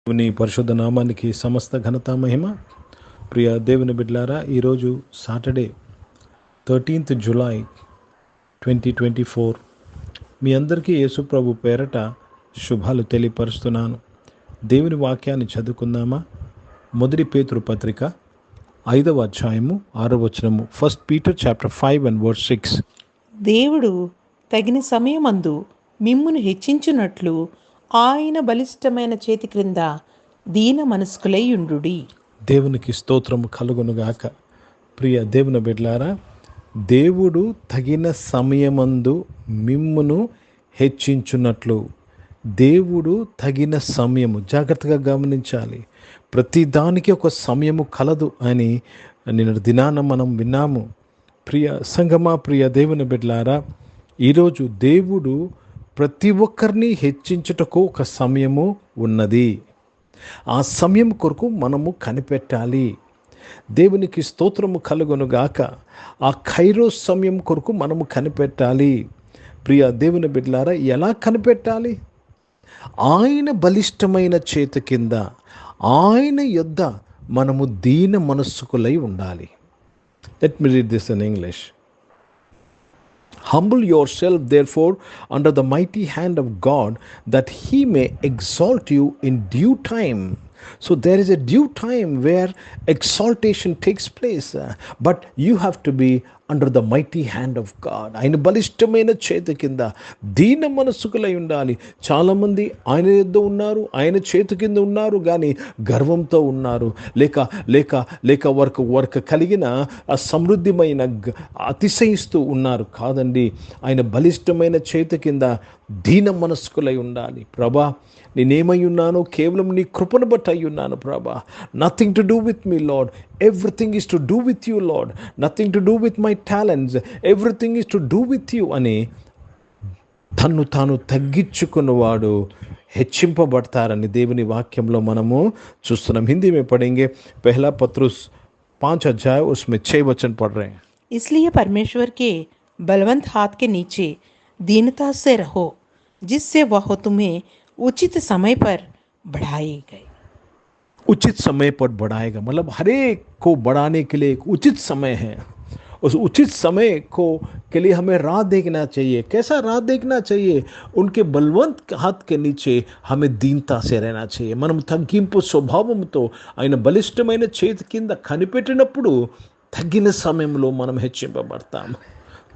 దేవుని పరిశుద్ధ నామానికి సమస్త ఘనత మహిమ. ప్రియ దేవుని బిడ్డలారా, ఈరోజు సాటర్డే 13th జూలై 2024. మీ అందరికీ యేసు ప్రభు పేరట శుభాలు తెలియపరుస్తున్నాను. దేవుని వాక్యాన్ని చదువుకుందామా? మొదటి పేతురు పత్రిక 5వ అధ్యాయము 6వ వచనము. 1 Peter chapter 5 and verse 6. దేవుడు తగిన సమయమందు మిమ్మును హెచ్చించున్నట్లు ఆయన బలిష్టమైన చేతి క్రింద దీన మనస్కులై ఉండుడి. దేవునికి స్తోత్రము కలుగునుగాక. ప్రియ దేవుని బిడ్డలారా, దేవుడు తగిన సమయమందు మిమ్మును హెచ్చించున్నట్లు. దేవుడు తగిన సమయము, జాగ్రత్తగా గమనించాలి. ప్రతి దానికి ఒక సమయము కలదు అని నిన్న దినాన మనం విన్నాము. ప్రియ సంగమా, ప్రియ దేవుని బిడ్డలారా, ఈరోజు దేవుడు ప్రతి ఒక్కరిని హెచ్చించుటకు ఒక సమయము ఉన్నది. ఆ సమయం కొరకు మనము కనిపెట్టాలి. దేవునికి స్తోత్రము కలుగునుగాక. ఆ కైరోస్ సమయం కొరకు మనము కనిపెట్టాలి. ప్రియ దేవుని బిడ్డలారా, ఎలా కనిపెట్టాలి? ఆయన బలిష్టమైన చేతి కింద, ఆయన యొద్ద మనము దీన మనస్సుకులై ఉండాలి. Let me read this in English. Humble yourself, therefore, under the mighty hand of God, that he may exalt you in due time. So there is a due time where exaltation takes place, but you have to be under the mighty hand of God. ఆయన బలిష్టమైన చేతి కింద దీన మనస్సుకులై ఉండాలి. చాలామంది ఆయన యొద్ద ఉన్నారు, ఆయన చేతి కింద ఉన్నారు, కానీ గర్వంతో ఉన్నారు, లేక వర్క్ కలిగిన ఆ సమృద్ధిమైన అతిశయిస్తూ ఉన్నారు. కాదండి, ఆయన బలిష్టమైన చేతి కింద దీన మనస్కులై ఉండాలి. ప్రభా, నేనేమై ఉన్నానో కేవలం నీ కృపను బట్టి అయి ఉన్నాను ప్రభా. Nothing to do with me lord, everything is to do with you lord. Nothing to do with my talents, everything is to do with you అని తన్ను తాను తగ్గించుకున్నవాడు హెచ్చింపబడతారని దేవుని వాక్యంలో మనము చూస్తున్నాం. హిందీ में पढ़ेंगे. पहला पत्रुस 5 अध्याय, उसमें 6 वचन पढ़ रहे हैं. इसलिए परमेश्वर के बलवंत हाथ के नीचे दीनता से रहो, जिससे वह तुम्हें उचित समय पर बढ़ाए गए. उचित समय पर बढ़ाएगा, मतलब हर एक को बढ़ाने के लिए एक उचित समय है. उस उचित समय के लिए हमें राह देखना चाहिए. कैसा राह देखना चाहिए? उनके बलवंत हाथ के नीचे हमें दीनता से रहना चाहिए. మనం తగ్గింపు స్వభావంతో ఆయన బలిష్టమైన చేతి కింద కనిపెట్టినప్పుడు తగిన సమయంలో మనం హెచ్చింపబడతాము.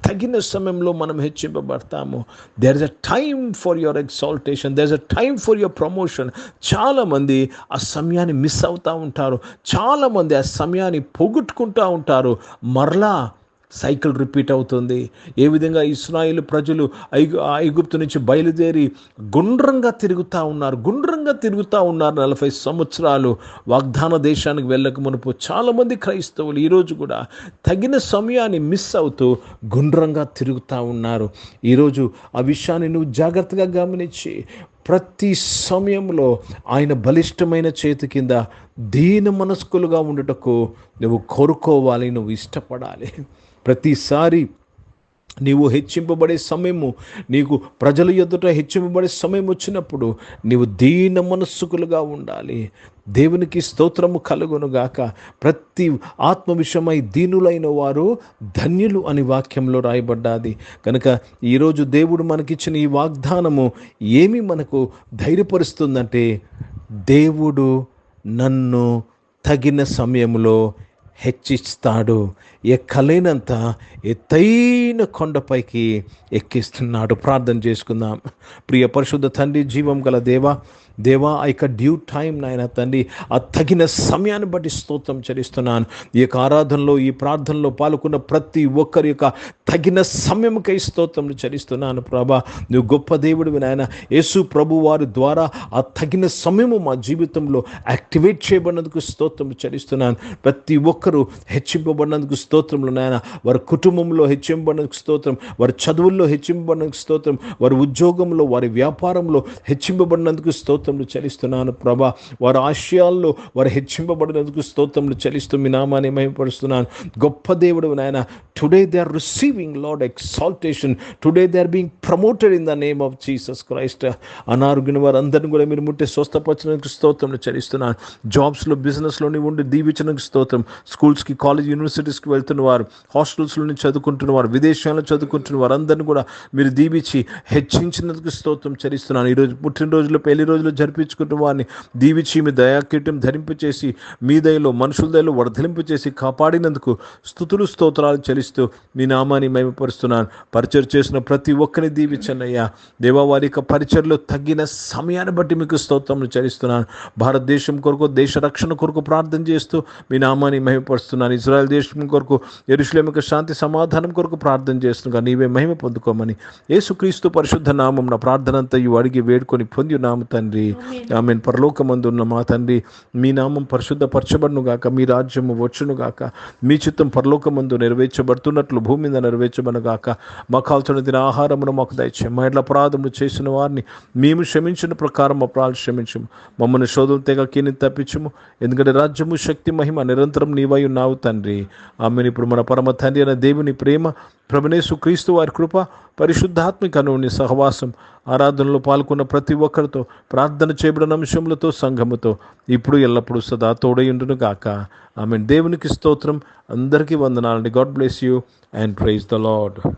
తగిన సమయంలో మనం హెచ్చింపబడతాము. There is a time for your exaltation, there is a time for your promotion. చాలామంది ఆ సమయాన్ని మిస్ అవుతూ ఉంటారు. చాలామంది ఆ సమయాన్ని పోగొట్టుకుంటూ ఉంటారు. మరలా సైకిల్ రిపీట్ అవుతుంది. ఏ విధంగా ఇశ్రాయేలు ప్రజలు ఐగుప్తు నుంచి బయలుదేరి గుండ్రంగా తిరుగుతూ ఉన్నారు 40 సంవత్సరాలు వాగ్దాన దేశానికి వెళ్ళక మునుపు చాలామంది క్రైస్తవులు ఈరోజు కూడా తగిన సమయాన్ని మిస్ అవుతూ గుండ్రంగా తిరుగుతూ ఉన్నారు. ఈరోజు ఆ విషయాన్ని నువ్వు జాగ్రత్తగా గమనించి ప్రతి సమయంలో ఆయన బలిష్టమైన చేతి కింద దీన మనస్కులుగా ఉండుటకు నువ్వు కోరుకోవాలి, నువ్వు ఇష్టపడాలి. ప్రతిసారి నీవు హెచ్చింపబడే సమయము, నీకు ప్రజల ఎదుట హెచ్చింపబడే సమయం వచ్చినప్పుడు నీవు దీన మనస్సుకులుగా ఉండాలి. దేవునికి స్తోత్రము కలుగునుగాక. ప్రతి ఆత్మ విషయమై దీనులైన వారు ధన్యులు అని వాక్యంలో రాయబడ్డాది. కనుక ఈరోజు దేవుడు మనకిచ్చిన ఈ వాగ్దానము ఏమి మనకు ధైర్యపరుస్తుందంటే, దేవుడు నన్ను తగిన సమయంలో హెచ్చిస్తాడు, ఎక్కలేనంత ఎత్తైన కొండపైకి ఎక్కిస్తున్నాడు. ప్రార్థన చేసుకుందాం. ప్రియ పరిశుద్ధ తండ్రి, జీవం గల దేవా, ఆ యొక్క డ్యూ టైం నాయన తండ్రి, ఆ తగిన సమయాన్ని బట్టి స్తోత్రం చెల్లిస్తున్నాను. ఈ యొక్క ఆరాధనలో, ఈ ప్రార్థనలో పాల్గొన్న ప్రతి ఒక్కరి యొక్క తగిన సమయంకై స్తోత్రం చెల్లిస్తున్నాను ప్రభా. నువ్వు గొప్ప దేవుడివి నాయన. యేసు ప్రభు వారి ద్వారా ఆ తగిన సమయము మా జీవితంలో యాక్టివేట్ చేయబడినందుకు స్తోత్రం చెల్లిస్తున్నాను. ప్రతి ఒక్కరూ హెచ్చింపబడినందుకు స్తోత్రములు నాయన. వారి కుటుంబంలో హెచ్చింపబడినందుకు స్తోత్రం, వారి చదువుల్లో హెచ్చింపబడినందుకు స్తోత్రం, వారి ఉద్యోగంలో, వారి వ్యాపారంలో హెచ్చింపబడినందుకు స్తోత్రం స్తోత్రములు చెల్లిస్తున్నాను ప్రభా. వారి ఆశయాల్లో వారు హెచ్చింపబడినందుకు స్తోత్రములు చెల్లిస్తూ మీ నామాన్ని మహిమపరుస్తున్నాను. గొప్ప దేవుడు నాయన. Today they are receiving lord exaltation. Today they are being promoted in the name of Jesus Christ. అనారోగ్యం వారందరిని కూడా మీరు ముట్టి స్వస్థపరచడానికి స్తోత్రములు చెల్లిస్తున్నాను. జాబ్స్లో బిజినెస్లోని ఉండి దీవించడానికి స్తోత్రం. స్కూల్స్కి, కాలేజ్, యూనివర్సిటీస్కి వెళ్తున్న వారు, హాస్టల్స్లోని చదువుకుంటున్న వారు, విదేశాల్లో చదువుకుంటున్న వారు అందరినీ కూడా మీరు దీవించి హెచ్చించినందుకు స్తోత్రం చెల్లిస్తున్నాను. ఈరోజు పుట్టినరోజులు, పెళ్లి రోజులు జరిపించుకుంటున్న వారిని దీవించి మీ దయాకీటం ధరింపచేసి మీ దయలో, మనుషుల దయలో వర్ధలింపచేసి కాపాడినందుకు స్తుతులు స్తోత్రాలు చెల్లిస్తూ మీ నామాన్ని మహిమపరుస్తున్నాను. పరిచయం చేసిన ప్రతి ఒక్కరిని దీవించండి అయ్యా. దేవా, వారి యొక్క పరిచయలో తగ్గిన సమయాన్ని బట్టి మీకు స్తోత్రములు చెల్లిస్తున్నాను. భారతదేశం కొరకు, దేశ రక్షణ కొరకు ప్రార్థన చేస్తూ మీ నామాన్ని మహిమపరుస్తున్నాను. ఇజ్రాయెల్ దేశం కొరకు, యెరూషలేము యొక్క శాంతి సమాధానం కొరకు ప్రార్థన చేస్తున్నాను. నీవే మహిమ పొందుకోమని యేసుక్రీస్తు పరిశుద్ధ నామం నా ప్రార్థన అంతయు అడిగి వేడుకొని పొంది ఉన్నాము తండ్రి. ఆమేన్. పరలోకమందున్న మా తండ్రి, మీ నామం పరిశుద్ధపరచబడును గాక, మీ రాజ్యము వచ్చును గాక, మీ చిత్తం పరలోకమందు నెరవేర్చబడుతున్నట్లు భూమి మీద నెరవేర్చబడును గాక. మాకు కావాల్సిన దిన ఆహారమును మాకు దయచేయము. మా ఎడ్ల అపరాధములు చేసిన వారిని మేము క్షమించిన ప్రకారం అపరాధులు క్షమించము. మమ్మల్ని శోధన తెగ కీని తప్పించము. ఎందుకంటే రాజ్యము, శక్తి, మహిమ నిరంతరం నీవై ఉన్నావు తండ్రి. ఆమెను. ఇప్పుడు మన పరమ తండ్రి అయిన దేవుని ప్రేమ, ప్రభునేసు క్రీస్తు వారి కృప, పరిశుద్ధాత్మిక అనుని సహవాసం, ఆరాధనలో పాల్గొన్న ప్రతి ఒక్కరితో, ప్రార్థన చేయబడిన అంశములతో, సంఘముతో ఇప్పుడు ఎల్లప్పుడూ సదా తోడయుండును గాక. ఆమేన్. దేవునికి స్తోత్రం. అందరికీ వందనాలండి. God bless you and praise the lord.